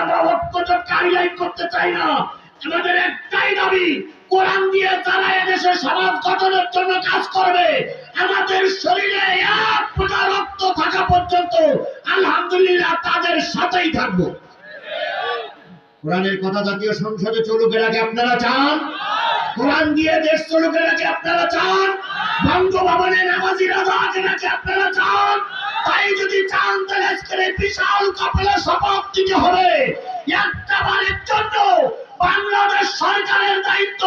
আমরা ঐক্যজোট কারিয়াইন করতে চাই না। আমাদের একটাই দাবি, কোরআন দিয়ে যারা এদেশে সমাজ গঠনের জন্য কাজ করবে, আমাদের শরীরে এক ফোঁটা রক্ত থাকা পর্যন্ত আলহামদুলিল্লাহ তাদের সাথেই থাকবো। কোরআনের কথা জাতীয় সংসদে চলুক, এর আগে আপনারা চান? কোরআন দিয়ে দেশ চলুক, এর আগে আপনারা চান? বঙ্গভবনে নামাজি রাজা আগে নাকি আপনারা চান? তাই যদি চান তাহলে আজকের এই বিশাল কাফেলা শপথ নিতে হবে, একটা বারের জন্য বাংলাদেশ সরকারের দায়িত্ব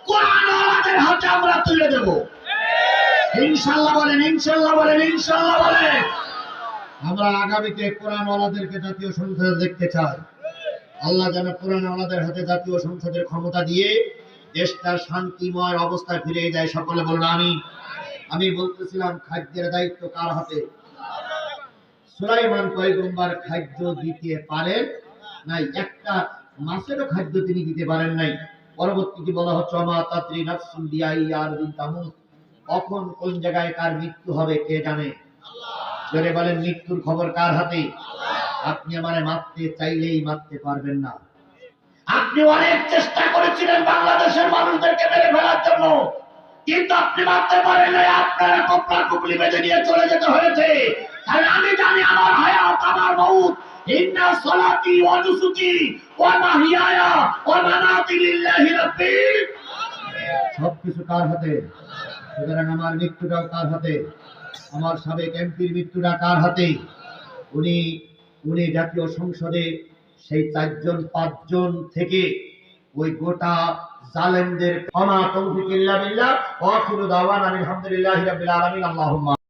কোরআন ওয়ালাদের হাতে আমরা তুলে দেব। ইনশাআল্লাহ বলেন, ইনশাআল্লাহ বলেন, ইনশাআল্লাহ বলেন। আমরা আগামীতে কোরআন ওয়ালাদেরকে জাতীয় সংসদে দেখতে চাই। আল্লাহ যেন কোরআন ওয়ালাদের হাতে জাতীয় সংসদের ক্ষমতা দিয়ে দেশটার শান্তিময় অবস্থায় ফিরিয়ে দেয়। সকলে বলুন আমিন। আমি বলতেছিলাম খাদ্যের দায়িত্ব কার হাতে? সুলাইমান পয়গম্বর খাদ্য দিতে পারেন নাই, একটা মাছেরও খাদ্য তিনি দিতে পারেন নাই। পরবর্তীতে বলা হচ্ছে ওমা তাদরি নাফসুন বিআইয়ি আরদিন তামুত, কখন কোন জায়গায় কার মৃত্যু হবে কে জানে? জোরে বলেন, মৃত্যুর খবর কার হাতে? আপনি আমারে মারতে চাইলেই মারতে পারবেন না। আপনি অনেক চেষ্টা করেছিলেন বাংলাদেশের মানুষদেরকে মেরে ফেলার জন্য, কিন্তু আপনি মারতে পারেন না। আপনারা কপড়া কুপড়ি বেঁধে নিয়ে চলে যেতে হয়েছে। আর আমি জানি আমার হায়াত আমার মউত, ইন্না সালাতি ওয়া নুসুকি ওয়া মাহইয়ায়া ওয়া মামাতি লিল্লাহি রাব্বিল আলামিন। সবকিছু কার হাতে? সুতরাং আমার মৃত্যুটাও কার হাতে? আমার সাবেক এমপির মৃত্যুটা কার হাতে? উনি জাতীয় সংসদে সেই 4-5 থেকে ওই গোটা জালেমদের ক্ষমা তৌফিক ইল্লা বিল্লাহ ওয়া আখিরু দাওয়ানা আলহামদুলিল্লাহি রাব্বিল আলামিন। আল্লাহুম্মা